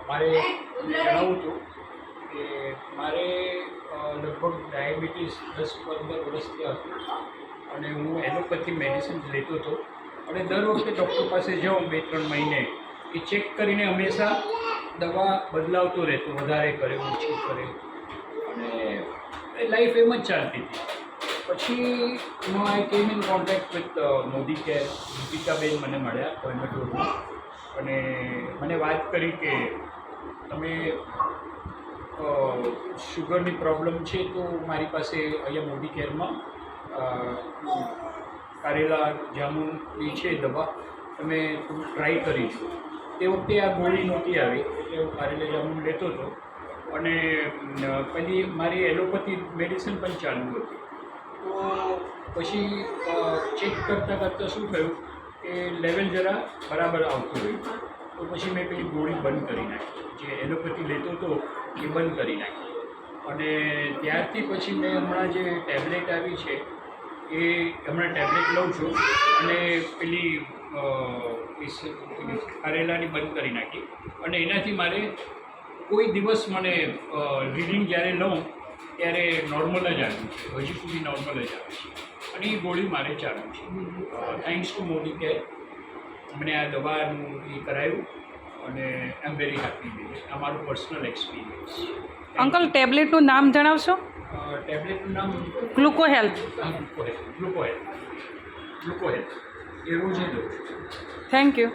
મારે જણાવવું હતું કે મારે લગભગ ડાયાબિટીસ 10-15 વર્ષથી હતું અને હું એલોપેથી મેડિસિન લેતો હતો અને દર વખતે ડૉક્ટર પાસે જાઉં 2-3 મહિને એ ચેક કરીને હંમેશા દવા બદલાવતો રહેતો, વધારે કરે ઓછી કરે અને લાઈફ એમ જ ચાલતી હતી. પછી I came in contact with Modi care. દીપિકાબેન મને મળ્યા કોઇમ્બતુરમાં અને મને વાત કરી કે તમે શુગરની પ્રોબ્લેમ છે તો મારી પાસે અહીંયા મોદી કેરમાં કારેલા જામુનની છે દવા, તમે થોડું ટ્રાય કરીશું. તે વખતે આ ગોળી નહોતી આવી એટલે હું કારેલા જામુન લેતો હતો અને પેલી મારી એલોપેથી મેડિસિન પણ ચાલુ હતી. તો પછી ચેક કરતાં શું થયું કે લેવલ જરા બરાબર આવતું રહ્યું. તો પછી મેં પેલી ગોળી બંધ કરી નાખી, જે એલોપેથી લેતો હતો એ બંધ કરી નાખી અને ત્યારથી પછી મેં હમણાં જે ટેબ્લેટ આવી છે એ હમણાં ટેબ્લેટ લઉં છું અને પેલી કારેલાની બંધ કરી નાખી અને એનાથી મારે કોઈ દિવસ મને રીડિંગ જ્યારે લઉં ત્યારે નોર્મલ જ આવ્યું છે, હજી સુધી નોર્મલ જ આવે છે અને એ ગોળી મારે ચાલુ છે. થેન્ક્સ ટુ મોદી કેર મને આ દવાનું એ કરાયું અને I am very happy with it. આ મારું પર્સનલ એક્સપિરિયન્સ. અંકલ, ટેબ્લેટનું નામ જણાવશો? ટેબ્લેટનું નામ ગ્લુકો હેલ્થ. ગ્લુકો હેલ્થ એ રોજ જ લઉં છું. Thank you.